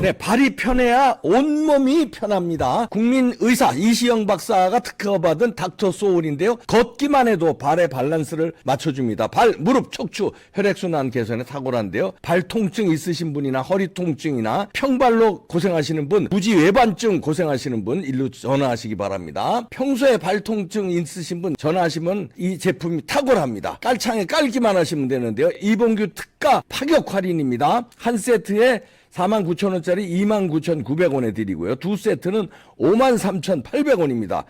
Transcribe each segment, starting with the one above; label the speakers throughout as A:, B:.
A: 네, 발이 편해야 온몸이 편합니다. 국민의사 이시영 박사가 특허받은 닥터 소울인데요. 걷기만 해도 발의 밸런스를 맞춰줍니다. 발, 무릎, 척추, 혈액순환 개선에 탁월한데요. 발 통증 있으신 분이나 허리 통증이나 평발로 고생하시는 분, 부지 외반증 고생하시는 분 일로 전화하시기 바랍니다. 평소에 발 통증 있으신 분 전화하시면 이 제품이 탁월합니다. 깔창에 깔기만 하시면 되는데요. 이봉규 특가 파격 할인입니다. 한 세트에 49,000원짜리 29,900원에 드리고요. 두 세트는 53,800원입니다.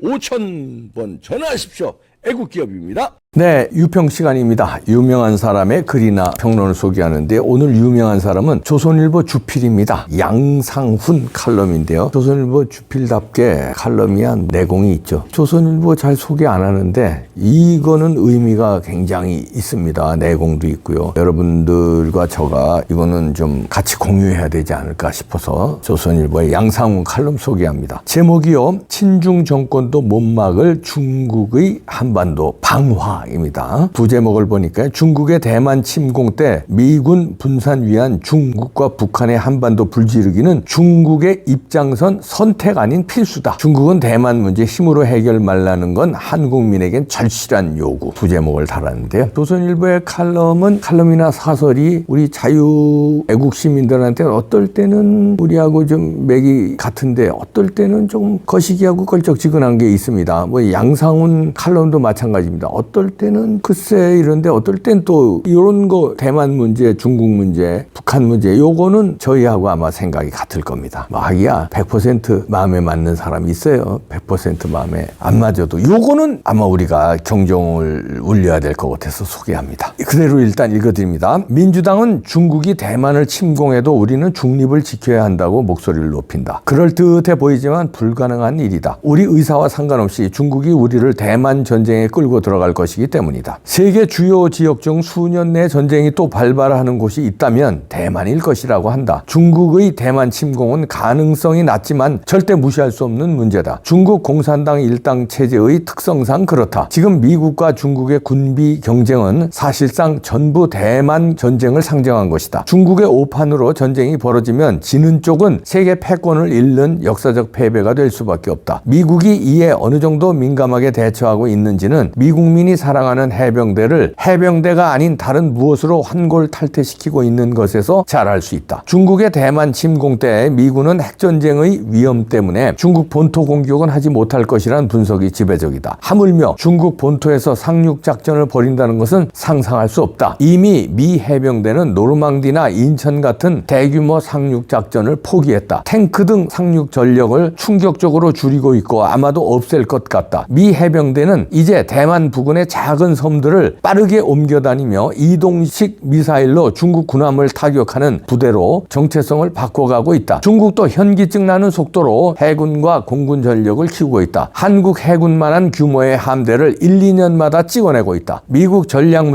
A: 080-920-5000번 전화하십시오. 애국기업입니다. 네, 유평 시간입니다. 유명한 사람의 글이나 평론을 소개하는데 오늘 유명한 사람은 조선일보 주필입니다. 양상훈 칼럼인데요. 조선일보 주필답게 칼럼이 한 내공이 있죠. 조선일보 잘 소개 안 하는데 이거는 의미가 굉장히 있습니다. 내공도 있고요. 여러분들과 저가 이거는 좀 같이 공유해야 되지 않을까 싶어서 조선일보의 양상훈 칼럼 소개합니다. 제목이요. 친중 정권도 못 막을 중국의 한반도 방화 입니다. 부제목을 보니까 중국의 대만 침공 때 미군 분산 위한 중국과 북한의 한반도 불지르기는 중국의 입장선 선택 아닌 필수다. 중국은 대만 문제 힘으로 해결 말라는 건 한국민에겐 절실한 요구. 부제목을 달았는데요. 조선일보의 칼럼이나 사설이 우리 자유 애국 시민들한테 어떨 때는 우리하고 좀 맥이 같은데 어떨 때는 좀 거시기하고 걸쩍지근한 게 있습니다. 뭐 양상훈 칼럼도 마찬가지입니다. 어떨 때는 글쎄 이런데 어떨 땐 또 이런 거 대만 문제, 중국 문제, 북한 문제 요거는 저희하고 아마 생각이 같을 겁니다. 하기야 100% 마음에 맞는 사람이 있어요. 100% 마음에 안 맞아도 요거는 아마 우리가 경종을 울려야 될 것 같아서 소개합니다. 그대로 일단 읽어드립니다. 민주당은 중국이 대만을 침공해도 우리는 중립을 지켜야 한다고 목소리를 높인다. 그럴듯해 보이지만 불가능한 일이다. 우리 의사와 상관없이 중국이 우리를 대만 전쟁에 끌고 들어갈 것이기 때문이다. 세계 주요 지역 중 수년 내 전쟁이 또 발발하는 곳이 있다면 대만일 것이라고 한다. 중국의 대만 침공은 가능성이 낮지만 절대 무시할 수 없는 문제다. 중국 공산당 일당 체제의 특성상 그렇다. 지금 미국과 중국의 군비 경쟁은 사실상 전부 대만 전쟁을 상정한 것이다. 중국의 오판으로 전쟁이 벌어지면 지는 쪽은 세계 패권을 잃는 역사적 패배가 될 수밖에 없다. 미국이 이에 어느 정도 민감하게 대처하고 있는지는 미국민이 사랑하는 해병대를 해병대가 아닌 다른 무엇으로 환골탈퇴시키고 있는 것에서 잘 알 수 있다. 중국의 대만 침공 때 미군은 핵전쟁의 위험 때문에 중국 본토 공격은 하지 못할 것이라는 분석이 지배적이다. 하물며 중국 본토에서 상륙작전을 벌인다는 것은 상상할 수 없다. 이미 미 해병대는 노르망디나 인천 같은 대규모 상륙작전을 포기했다. 탱크 등 상륙 전력을 충격적으로 줄이고 있고 아마도 없앨 것 같다. 미 해병대는 이제 대만 부근의 작은 섬들을 빠르게 옮겨다니며 이동식 미사일로 중국 군함을 타격하는 부대로 정체성을 바꿔가고 있다. 중국도 현기증 나는 속도로 해군과 공군 전력을 키우고 있다. 한국 해군만한 규모의 함대를 1, 2년마다 찍어내고 있다. 미국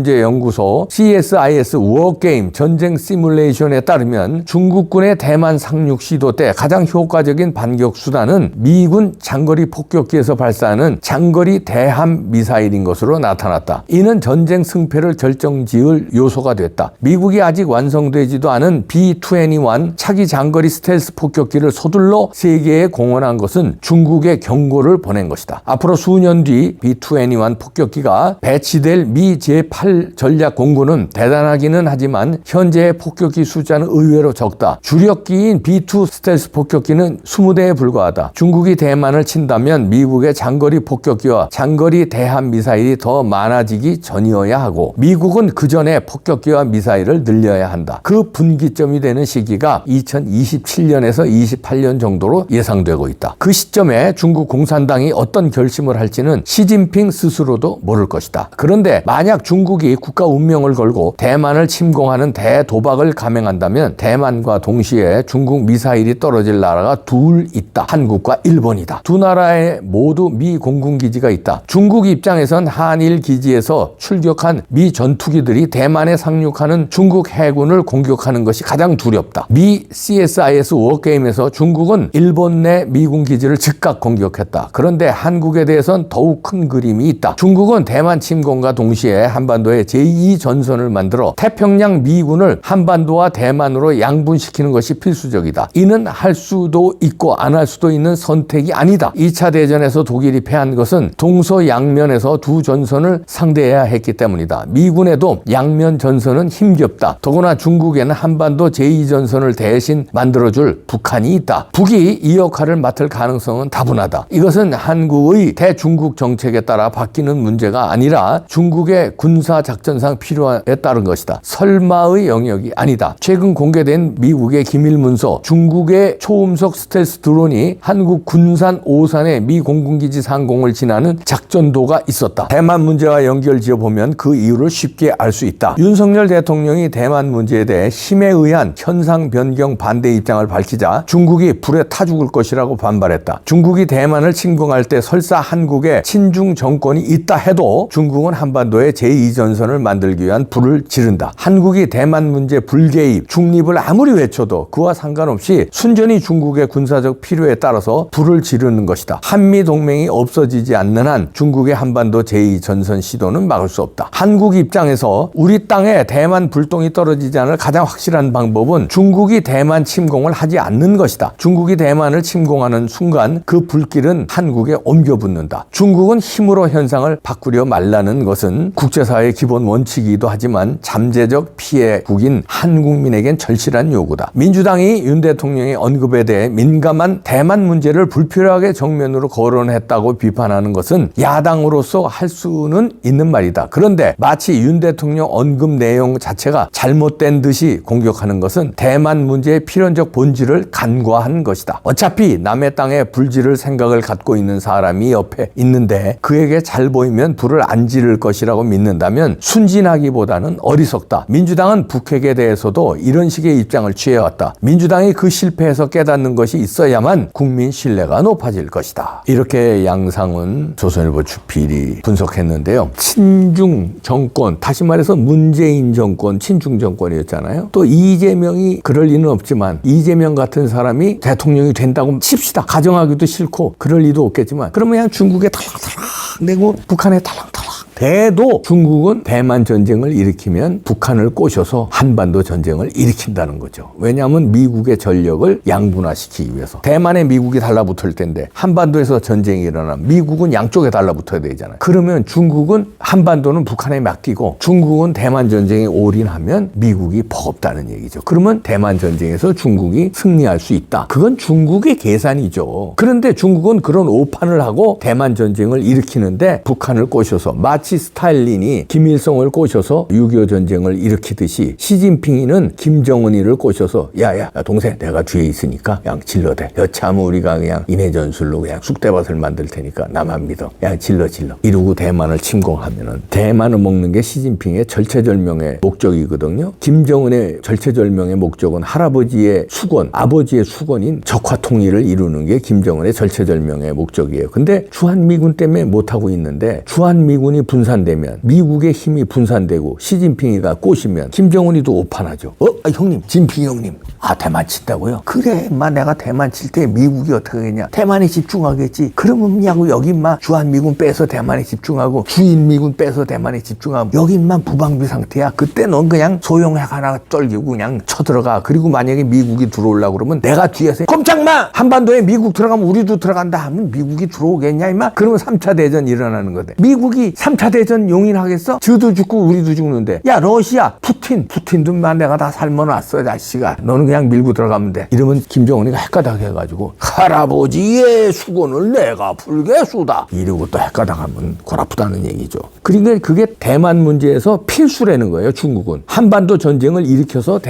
A: 전략문제연구소 CSIS 워게임 전쟁 시뮬레이션에 따르면 중국군의 대만 상륙 시도 때 가장 효과적인 반격 수단은 미군 장거리 폭격기에서 발사하는 장거리 대함 미사일인 것으로 나타났다. 이는 전쟁 승패를 결정지을 요소가 됐다. 미국이 아직 완성되지도 않은 B-21 차기 장거리 스텔스 폭격기를 서둘러 세계에 공언한 것은 중국의 경고를 보낸 것이다. 앞으로 수년 뒤 B-21 폭격기가 배치될 미 제8 전략 공군은 대단하기는 하지만 현재의 폭격기 숫자는 의외로 적다. 주력기인 B-2 스텔스 폭격기는 20대에 불과하다. 중국이 대만을 친다면 미국의 장거리 폭격기와 장거리 대함 미사일이 더 많아지기 전이어야 하고 미국은 그 전에 폭격기와 미사일을 늘려야 한다. 그 분기점이 되는 시기가 2027년에서 28년 정도로 예상되고 있다. 그 시점에 중국 공산당이 어떤 결심을 할지는 시진핑 스스로도 모를 것이다. 그런데 만약 중국이 국가 운명을 걸고 대만을 침공하는 대도박을 감행한다면 대만과 동시에 중국 미사일이 떨어질 나라가 둘 있다. 한국과 일본이다. 두 나라에 모두 미 공군기지가 있다. 중국 입장에선 한일 대만 1기지에서 출격한 미 전투기들이 대만에 상륙하는 중국 해군을 공격하는 것이 가장 두렵다. 미 CSIS 워게임에서 중국은 일본 내 미군 기지를 즉각 공격했다. 그런데 한국에 대해선 더욱 큰 그림이 있다. 중국은 대만 침공과 동시에 한반도에 제2전선을 만들어 태평양 미군을 한반도와 대만으로 양분시키는 것이 필수적이다. 이는 할 수도 있고 안 할 수도 있는 선택이 아니다. 2차 대전에서 독일이 패한 것은 동서양면에서 두 전선을 상대해야 했기 때문이다. 미군에도 양면 전선은 힘겹다. 더구나 중국에는 한반도 제2전선을 대신 만들어줄 북한이 있다. 북이 이 역할을 맡을 가능성은 다분하다. 이것은 한국의 대중국 정책에 따라 바뀌는 문제가 아니라 중국의 군사작전상 필요에 따른 것이다. 설마의 영역이 아니다. 최근 공개된 미국의 기밀문서, 중국의 초음속 스텔스 드론이 한국 군산 오산의 미 공군기지 상공을 지나는 작전도가 있었다. 대만 문제와 연결 지어보면 그 이유를 쉽게 알 수 있다. 윤석열 대통령이 대만 문제에 대해 힘에 의한 현상 변경 반대 입장을 밝히자 중국이 불에 타 죽을 것이라고 반발했다. 중국이 대만을 침공할 때 설사 한국에 친중 정권이 있다 해도 중국은 한반도에 제2전선을 만들기 위한 불을 지른다. 한국이 대만 문제 불개입, 중립을 아무리 외쳐도 그와 상관없이 순전히 중국의 군사적 필요에 따라서 불을 지르는 것이다. 한미동맹이 없어지지 않는 한 중국의 한반도 제2전선 시도는 막을 수 없다. 한국 입장에서 우리 땅에 대만 불똥이 떨어지지 않을 가장 확실한 방법은 중국이 대만 침공을 하지 않는 것이다. 중국이 대만을 침공하는 순간 그 불길은 한국에 옮겨붙는다. 중국은 힘으로 현상을 바꾸려 말라는 것은 국제사회의 기본 원칙이기도 하지만 잠재적 피해국인 한국민에겐 절실한 요구다. 민주당이 윤 대통령의 언급에 대해 민감한 대만 문제를 불필요하게 정면으로 거론했다고 비판하는 것은 야당으로서 할 수는 있는 말이다. 그런데 마치 윤 대통령 언급 내용 자체가 잘못된 듯이 공격하는 것은 대만 문제의 필연적 본질을 간과한 것이다. 어차피 남의 땅에 불 지를 생각을 갖고 있는 사람이 옆에 있는데 그에게 잘 보이면 불을 안 지를 것이라고 믿는다면 순진하기보다는 어리석다. 민주당은 북핵에 대해서도 이런 식의 입장을 취해왔다. 민주당이 그 실패에서 깨닫는 것이 있어야만 국민 신뢰가 높아질 것이다. 이렇게 양상은 조선일보 주필이 분석했는데요. 친중 정권, 다시 말해서 문재인 정권, 친중 정권이었잖아요. 또 이재명이 그럴 리는 없지만 이재명 같은 사람이 대통령이 된다고 칩시다. 가정하기도 싫고 그럴 리도 없겠지만 그러면 그냥 중국에 탈락탈락 내고 북한에 탈락탈락 돼도 중국은 대만 전쟁을 일으키면 북한을 꼬셔서 한반도 전쟁을 일으킨다는 거죠. 왜냐하면 미국의 전력을 양분화시키기 위해서. 대만에 미국이 달라붙을 텐데 한반도에서 전쟁이 일어나면 미국은 양쪽에 달라붙어야 되잖아요. 그러면 중국은 한반도는 북한에 맡기고 중국은 대만 전쟁에 올인하면 미국이 버겁다는 얘기죠. 그러면 대만 전쟁에서 중국이 승리할 수 있다. 그건 중국의 계산이죠. 그런데 중국은 그런 오판을 하고 대만 전쟁을 일으키는데 북한을 꼬셔서 마치 스탈린이 김일성을 꼬셔서 6.25 전쟁을 일으키듯이 시진핑이는 김정은이를 꼬셔서 야야 동생 내가 뒤에 있으니까 그냥 질러대. 여차하면 우리가 그냥 인해전술로 그냥 쑥대밭을 만들 테니까 나만 믿어. 그냥 질러. 이러고 대만을 침공하면은 대만을 먹는 게 시진핑의 절체절명의 목적이거든요. 김정은의 절체절명의 목적은 할아버지의 수건, 아버지의 수건인 적화통일을 이루는 게 김정은의 절체절명의 목적이에요. 근데 주한미군 때문에 못하고 있는데 주한미군이 분산되면 미국의 힘이 분산되고 시진핑이가 꼬시면 김정은이도 오판하죠. 형님, 진핑 형님. 대만 친다고요? 그래, 내가 대만 칠 때 미국이 어떻게 하겠냐? 대만에 집중하겠지. 그러면 여기 주한미군 빼서 대만에 집중하고 주인미군 빼서 대만에 집중하고 여긴만 무방비 상태야. 그때 넌 그냥 소용핵 하나 떨기고 그냥 쳐들어가. 그리고 만약에 미국이 들어오려고 그러면 내가 뒤에서 꼼짝마! 한반도에 미국 들어가면 우리도 들어간다 하면 미국이 들어오겠냐 임마? 그러면 3차 대전 일어나는 거대. 미국이 3차 대전 용인하겠어? 저도 죽고 우리도 죽는데. 야 러시아 푸틴도 내가 다 삶아놨어 자식아. 너는 그냥 밀고 들어가면 돼. 이러면 김정은이가 헷가닥 해가지고 할아버지의 수건을 내가 풀겠수다. 이러고 또 헷가닥 하면 골아프다는 얘기죠. 그러니까 그게 대만 문제에서 필수라는 거예요. 중국은. 한반도 전쟁을 일으켜서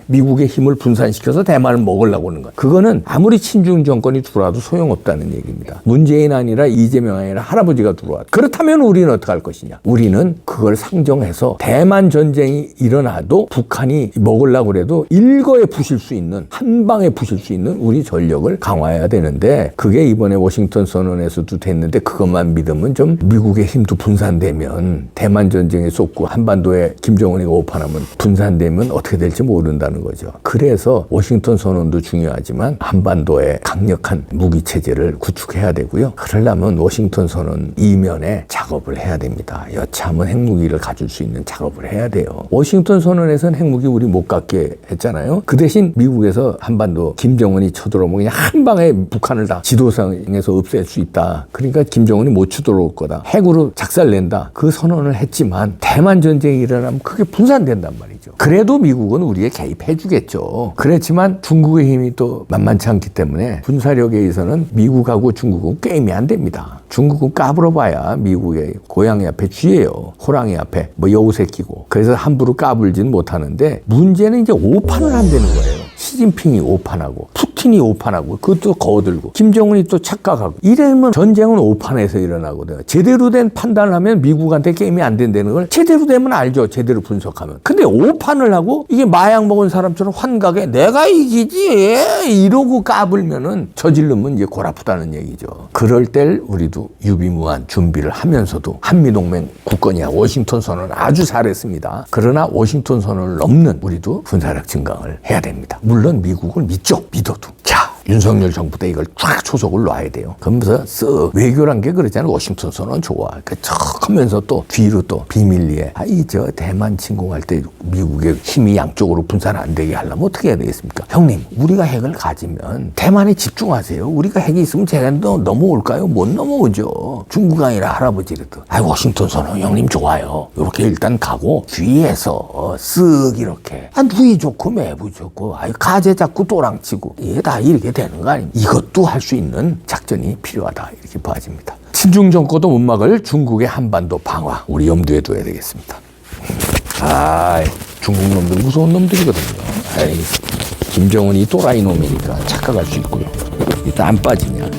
A: 미국의 힘을 분산시켜서 대만을 먹으려고 하는 거예요. 그거는 아무리 친중 정권이 들어와도 소용없다는 얘기입니다. 문재인 아니라 이재명 아니라 할아버지가 들어와. 그렇다면 우리는 어떻게 할 것이냐. 우리는 그걸 상정해서 대만 전쟁이 일어나 않아도 북한이 먹으려고 그래도 일거에 부실 수 있는, 한 방에 부실 수 있는 우리 전력을 강화해야 되는데, 그게 이번에 워싱턴 선언에서도 됐는데, 그것만 믿으면 좀 미국의 힘도 분산되면, 대만 전쟁에 쏟고 한반도에 김정은이 오판하면 분산되면 어떻게 될지 모른다는 거죠. 그래서 워싱턴 선언도 중요하지만 한반도에 강력한 무기 체제를 구축해야 되고요. 그러려면 워싱턴 선언 이면에 작업을 해야 됩니다. 여차하면 핵무기를 가질 수 있는 작업을 해야 돼요. 워싱턴 선언에서는 핵무기 우리 못 갖게 했잖아요. 그 대신 미국에서 한반도 김정은이 쳐들어오면 그냥 한 방에 북한을 다 지도상에서 없앨 수 있다. 그러니까 김정은이 못 쳐들어올 거다. 핵으로 작살낸다. 그 선언을 했지만 대만 전쟁이 일어나면 그게 분산된단 말이죠. 그래도 미국은 우리에 개입해 주겠죠. 그렇지만 중국의 힘이 또 만만치 않기 때문에 군사력에 의해서는 미국하고 중국은 게임이 안 됩니다. 중국은 까불어봐야 미국의 고양이 앞에 쥐예요. 호랑이 앞에 뭐 여우새끼고. 그래서 함부로 까불지는 못하는데, 문제는 이제 오판을 한다는 거예요. 시진핑이 오판하고 푸틴이 오판하고 그것도 거들고 김정은이 또 착각하고, 이러면 전쟁은 오판에서 일어나거든요. 제대로 된 판단을 하면 미국한테 게임이 안 된다는 걸 제대로 되면 알죠. 제대로 분석하면. 근데 오판을 하고 이게 마약 먹은 사람처럼 환각에 내가 이기지 이러고 까불면은 저질르면 이제 골 아프다는 얘기죠. 그럴 때 우리도 유비무한 준비를 하면서도 한미동맹 굳건히 하고 워싱턴 선언을 아주 잘했습니다. 그러나 워싱턴 선언을 넘는 우리도 군사력 증강을 해야 됩니다. 물론 미국을 믿죠. 믿어도. 자, 윤석열 정부 때 이걸 쫙 초석을 놔야 돼요. 그러면서 쓱 외교란 게 그러잖아요. 워싱턴 선언 좋아. 척 하면서 또 뒤로 또 비밀리에 저 대만 침공할 때 미국의 힘이 양쪽으로 분산 안 되게 하려면 어떻게 해야 되겠습니까? 형님, 우리가 핵을 가지면 대만에 집중하세요. 우리가 핵이 있으면 제가 넘어올까요? 못 넘어오죠. 중국 아니라 할아버지라도. 워싱턴 선언 형님 좋아요. 이렇게 일단 가고 뒤에서 쓱 이렇게 누이 좋고 매부 좋고 가재 잡고 또랑치고 이게 다 이렇게 되는 거 아닙니까? 이것도 할 수 있는 작전이 필요하다 이렇게 봐집니다. 친중 정권도 못 막을 중국의 한반도 방화, 우리 염두에 둬야 되겠습니다. 중국 놈들 무서운 놈들이거든요. 김정은이 또라이 놈이니까 착각할 수 있고요. 일단 안 빠지냐.